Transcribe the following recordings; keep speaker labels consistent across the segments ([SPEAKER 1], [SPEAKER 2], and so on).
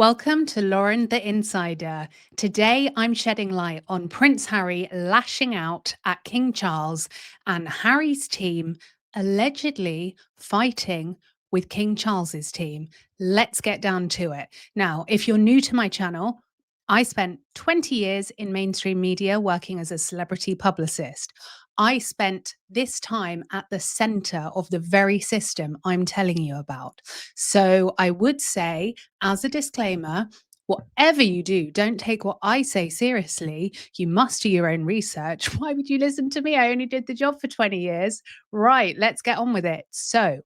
[SPEAKER 1] Welcome to Lauren the Insider. Today I'm shedding light on Prince Harry lashing out at King Charles and Harry's team allegedly fighting with King Charles's team. Let's get down to it. Now, if you're new to my channel, I spent 20 years in mainstream media working as a celebrity publicist. I spent this time at the center of the very system I'm telling you about. So I would say, as a disclaimer, whatever you do, don't take what I say seriously. You must do your own research. Why would you listen to me? I only did the job for 20 years. Right, let's get on with it. So,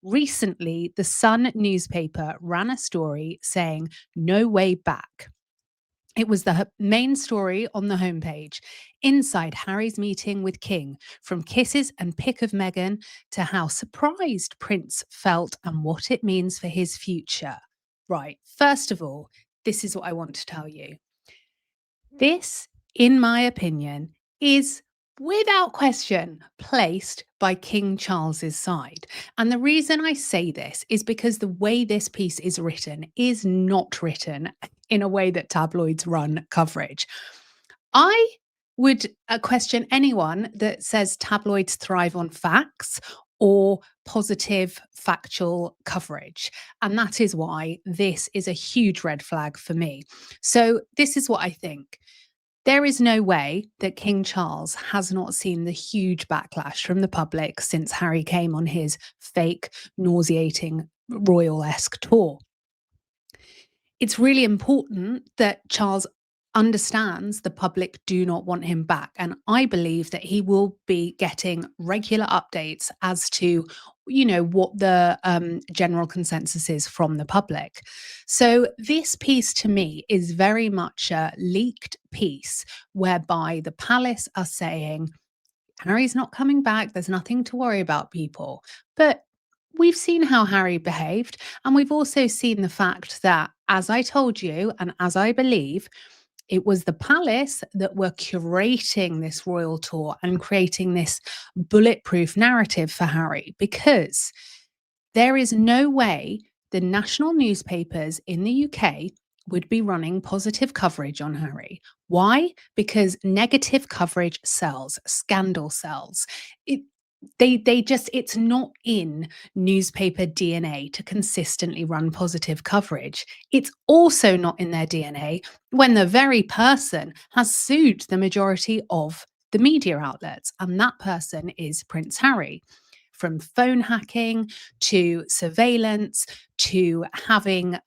[SPEAKER 1] recently, the Sun newspaper ran a story saying, "No way back." It was the main story on the homepage. Inside Harry's meeting with King, from kisses and pick of Meghan to how surprised Prince felt and what it means for his future. Right, first of all, this is what I want to tell you. This, in my opinion, is without question placed by King Charles's side. And the reason I say this is because the way this piece is written is not written in a way that tabloids run coverage. I would question anyone that says tabloids thrive on facts or positive factual coverage. And that is why this is a huge red flag for me. So, this is what I think. There is no way that King Charles has not seen the huge backlash from the public since Harry came on his fake, nauseating, royal esque tour. It's really important that Charles understands the public do not want him back. And I believe that he will be getting regular updates as to, what the general consensus is from the public. So this piece to me is very much a leaked piece whereby the palace are saying, Harry's not coming back. There's nothing to worry about, people. But we've seen how Harry behaved. And we've also seen the fact that, as I told you, and as I believe, it was the palace that were curating this royal tour and creating this bulletproof narrative for Harry, because there is no way the national newspapers in the UK would be running positive coverage on Harry. Why? Because negative coverage sells, scandal sells. It, they just, it's not in newspaper DNA to consistently run positive coverage. It's also not in their DNA when the very person has sued the majority of the media outlets, and that person is Prince Harry. From phone hacking to surveillance to having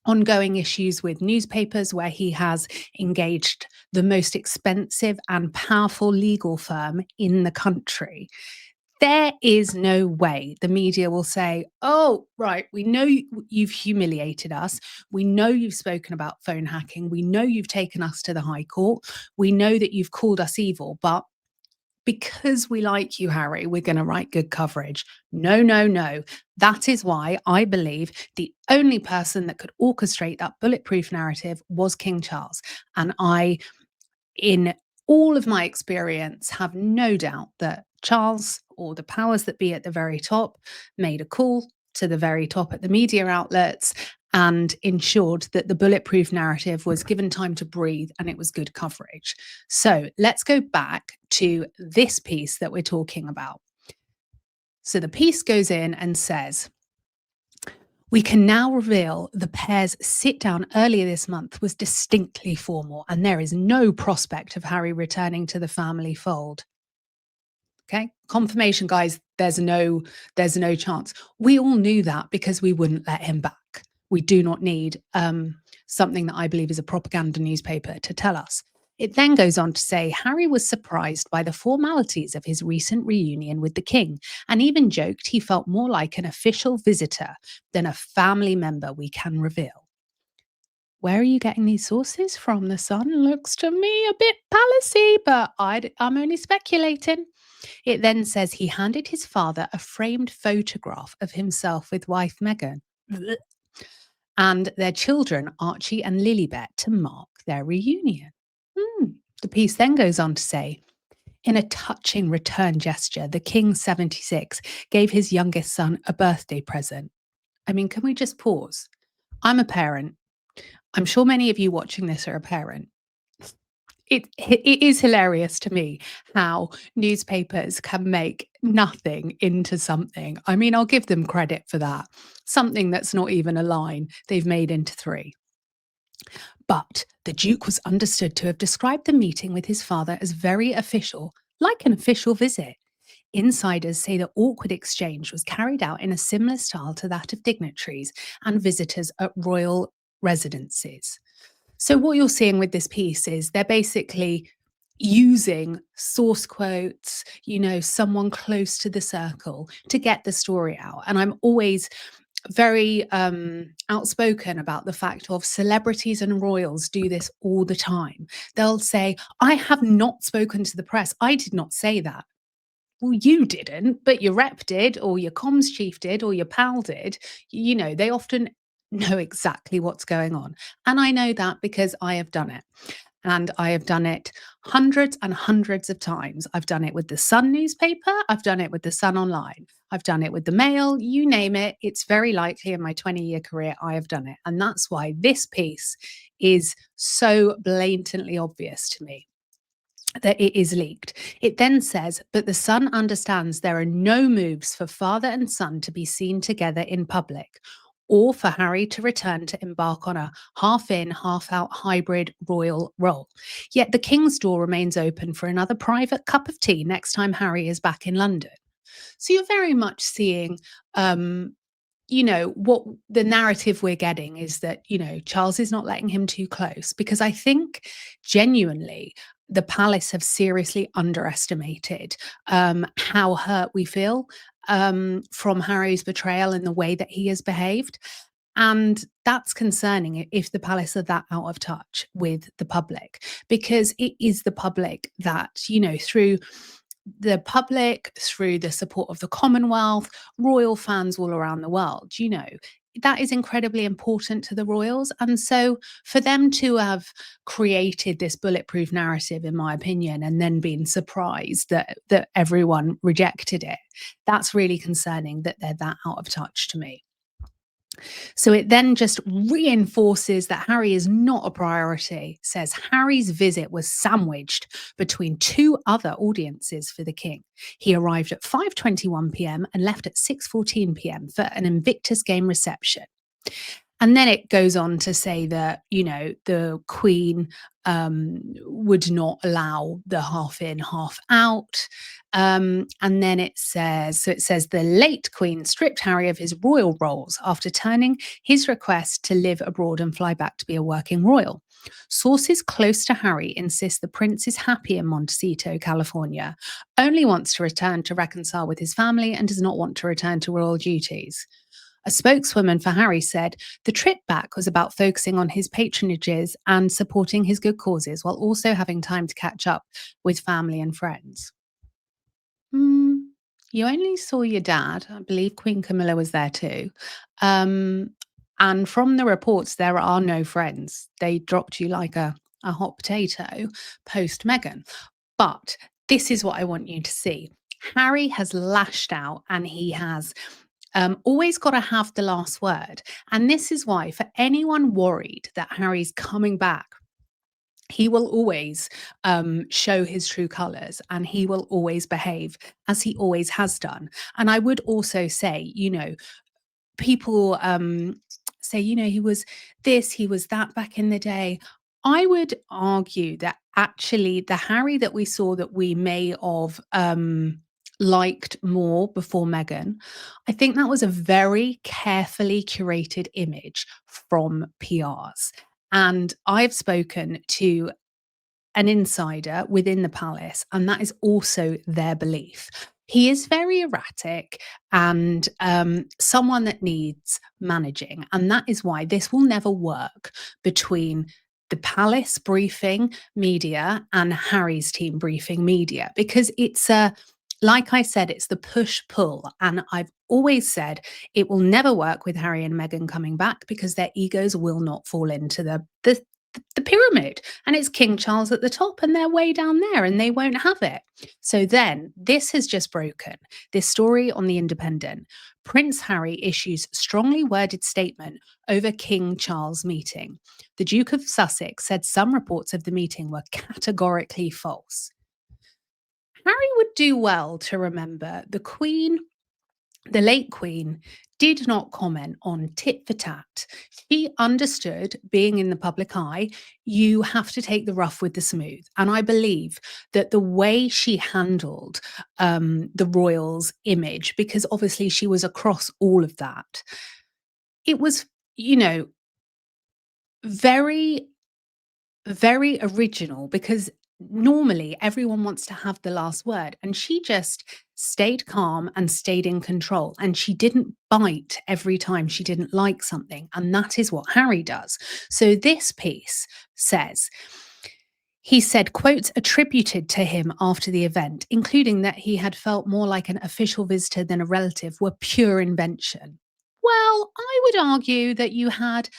[SPEAKER 1] ongoing issues with newspapers where he has engaged the most expensive and powerful legal firm in the country. There is no way the media will say, "Oh, right, we know you've humiliated us. We know you've spoken about phone hacking. We know you've taken us to the High Court. We know that you've called us evil, but because we like you, Harry, we're going to write good coverage." No, no, no. That is why I believe the only person that could orchestrate that bulletproof narrative was King Charles. And I, in all of my experience, have no doubt that Charles or the powers that be at the very top made a call to the very top at the media outlets and ensured that the bulletproof narrative was given time to breathe and it was good coverage. So let's go back to this piece that we're talking about. So the piece goes in and says, "We can now reveal the pair's sit down earlier this month was distinctly formal, and there is no prospect of Harry returning to the family fold." Okay, confirmation, guys. There's no chance. We all knew that because we wouldn't let him back. We do not need something that I believe is a propaganda newspaper to tell us. It then goes on to say Harry was surprised by the formalities of his recent reunion with the king, and even joked he felt more like an official visitor than a family member we can reveal. Where are you getting these sources from? The Sun looks to me a bit palacey, but I'm only speculating. It then says he handed his father a framed photograph of himself with wife Meghan and their children, Archie and Lilibet, to mark their reunion. The piece then goes on to say, in a touching return gesture, the King 76 gave his youngest son a birthday present. I mean, can we just pause? I'm a parent. I'm sure many of you watching this are a parent. It is hilarious to me how newspapers can make nothing into something. I mean, I'll give them credit for that. Something that's not even a line, they've made into three. But the Duke was understood to have described the meeting with his father as very official, like an official visit. Insiders say the awkward exchange was carried out in a similar style to that of dignitaries and visitors at royal residences. So, what you're seeing with this piece is they're basically using source quotes, someone close to the circle to get the story out. And I'm always very outspoken about the fact of celebrities and royals do this all the time. They'll say, I have not spoken to the press. I did not say that. Well, you didn't, but your rep did, or your comms chief did, or your pal did. They often know exactly what's going on. And I know that because I have done it. And I have done it hundreds and hundreds of times. I've done it with the Sun newspaper. I've done it with the Sun Online. I've done it with the Mail. You name it. It's very likely in my 20-year career I have done it. And that's why this piece is so blatantly obvious to me that it is leaked. It then says, but the Sun understands there are no moves for father and son to be seen together in public, or for Harry to return to embark on a half in, half out hybrid royal role. Yet the King's door remains open for another private cup of tea next time Harry is back in London. So you're very much seeing what the narrative we're getting is that, Charles is not letting him too close, because I think genuinely the palace have seriously underestimated how hurt we feel from Harry's betrayal and the way that he has behaved. And that's concerning if the palace are that out of touch with the public, because it is the public that, through the public, through the support of the Commonwealth, royal fans all around the world, that is incredibly important to the royals. And so for them to have created this bulletproof narrative, in my opinion, and then been surprised that everyone rejected it, that's really concerning that they're that out of touch to me. So it then just reinforces that Harry is not a priority, says Harry's visit was sandwiched between two other audiences for the king. He arrived at 5:21 p.m. and left at 6:14 p.m. for an Invictus Game reception. And then it goes on to say that, the Queen would not allow the half in, half out. And then it says, the late Queen stripped Harry of his royal roles after turning his request to live abroad and fly back to be a working royal. Sources close to Harry insist the prince is happy in Montecito, California, only wants to return to reconcile with his family and does not want to return to royal duties. A spokeswoman for Harry said the trip back was about focusing on his patronages and supporting his good causes while also having time to catch up with family and friends. Hmm, you only saw your dad. I believe Queen Camilla was there too. Um, and from the reports, there are no friends. They dropped you like a hot potato post Meghan. But this is what I want you to see. Harry has lashed out and he has always got to have the last word. And this is why, for anyone worried that Harry's coming back, he will always show his true colors and he will always behave as he always has done. And I would also say, people say, he was this, he was that back in the day. I would argue that actually the Harry that we saw that we may have liked more before Meghan, I think that was a very carefully curated image from PRs. And I've spoken to an insider within the palace, and that is also their belief. He is very erratic and someone that needs managing. And that is why this will never work between the palace briefing media and Harry's team briefing media, because like I said, it's the push pull. And I've always said it will never work with Harry and Meghan coming back because their egos will not fall into the pyramid, and it's King Charles at the top and they're way down there and they won't have it. So then this has just broken. This story on The Independent Prince Harry issues strongly worded statement over King Charles meeting. The Duke of Sussex said some reports of the meeting were categorically false. Harry would do well to remember the Queen, the late Queen, did not comment on tit for tat. She understood, being in the public eye, you have to take the rough with the smooth. And I believe that the way she handled the royals' image, because obviously she was across all of that, it was, you know, very very original, because normally everyone wants to have the last word, and she just stayed calm and stayed in control, and she didn't bite every time she didn't like something, and that is what Harry does. So this piece says, he said quotes attributed to him after the event, including that he had felt more like an official visitor than a relative, were pure invention. Well, I would argue that you had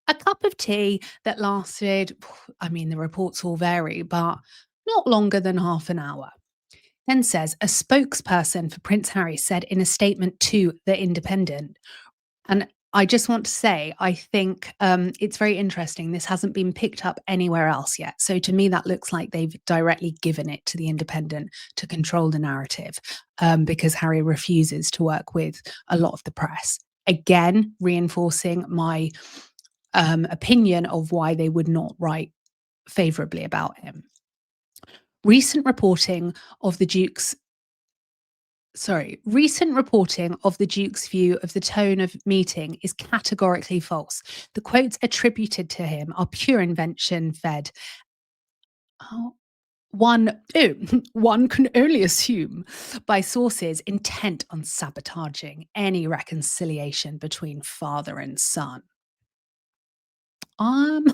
[SPEAKER 1] a cup of tea that lasted, I mean, the reports all vary, but not longer than half an hour. Then says a spokesperson for Prince Harry said in a statement to The Independent. And I just want to say, I think it's very interesting. This hasn't been picked up anywhere else yet. So to me, that looks like they've directly given it to The Independent to control the narrative, because Harry refuses to work with a lot of the press. Again, reinforcing my opinion of why they would not write favorably about him. Recent reporting of the Duke's recent reporting of the Duke's view of the tone of meeting is categorically false. The quotes attributed to him are pure invention fed. Oh, one can only assume by sources intent on sabotaging any reconciliation between father and son. Um,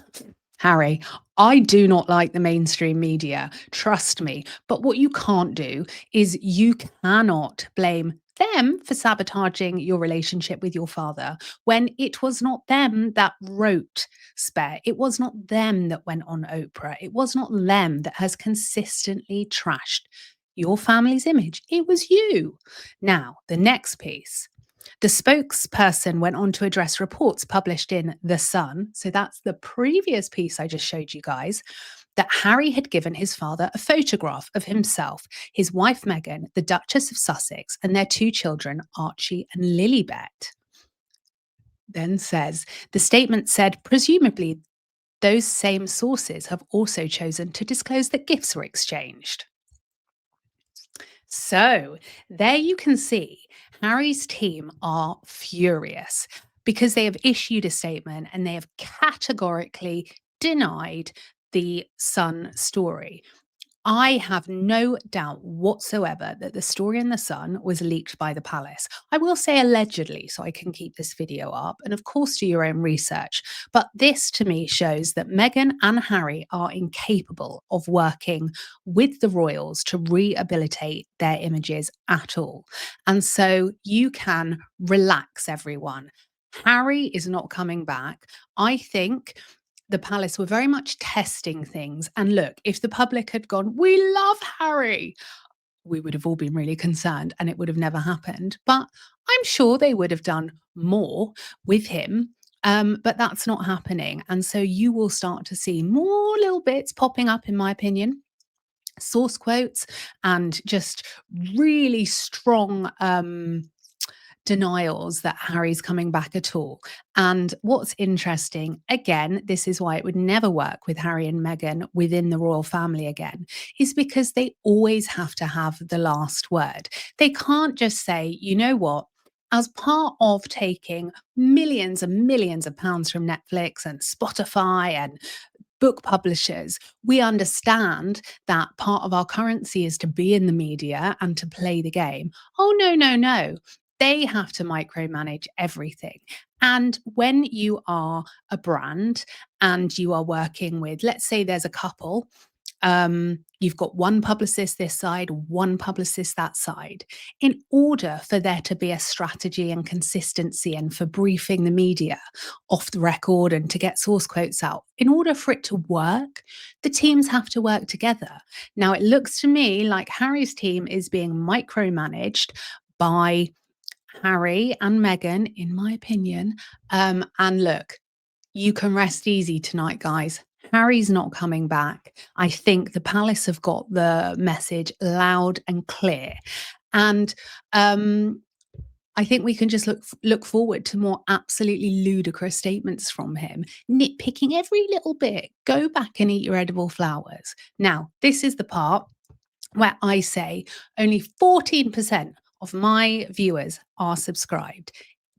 [SPEAKER 1] Harry, I do not like the mainstream media, trust me. But what you can't do is you cannot blame them for sabotaging your relationship with your father when it was not them that wrote Spare. It was not them that went on Oprah. It was not them that has consistently trashed your family's image. It was you. Now, the next piece. The spokesperson went on to address reports published in The Sun, so that's the previous piece I just showed you guys, that Harry had given his father a photograph of himself, his wife Meghan, the Duchess of Sussex, and their two children, Archie and Lilibet. Then says, the statement said, presumably, those same sources have also chosen to disclose that gifts were exchanged. So there you can see Harry's team are furious because they have issued a statement and they have categorically denied the Sun story. I have no doubt whatsoever that the story in The Sun was leaked by the palace. I will say allegedly, so I can keep this video up, and of course, do your own research. But this to me shows that Meghan and Harry are incapable of working with the royals to rehabilitate their images at all. And so you can relax, everyone. Harry is not coming back. I think the palace were very much testing things. And look, if the public had gone, we love Harry, we would have all been really concerned and it would have never happened. But I'm sure they would have done more with him. But that's not happening. And so you will start to see more little bits popping up, in my opinion, source quotes and just really strong denials that Harry's coming back at all. And what's interesting, again, this is why it would never work with Harry and Meghan within the royal family again, is because they always have to have the last word. They can't just say, you know what? As part of taking millions and millions of pounds from Netflix and Spotify and book publishers, we understand that part of our currency is to be in the media and to play the game. Oh, no, no, no. They have to micromanage everything. And when you are a brand and you are working with, let's say there's a couple, you've got one publicist this side, one publicist that side. In order for there to be a strategy and consistency and for briefing the media off the record and to get source quotes out, in order for it to work, the teams have to work together. Now, it looks to me like Harry's team is being micromanaged by Harry and Meghan, in my opinion. And look, you can rest easy tonight, guys. Harry's not coming back. I think the palace have got the message loud and clear. And I think we can just look forward to more absolutely ludicrous statements from him, nitpicking every little bit. Go back and eat your edible flowers. Now, this is the part where I say only 14% of my viewers are subscribed.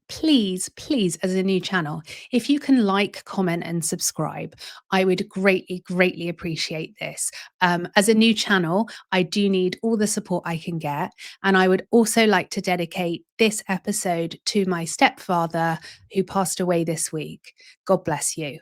[SPEAKER 1] Please, please, as a new channel, if you can like, comment, and subscribe, I would greatly, greatly appreciate this. As a new channel, I do need all the support I can get. And I would also like to dedicate this episode to my stepfather who passed away this week. God bless you.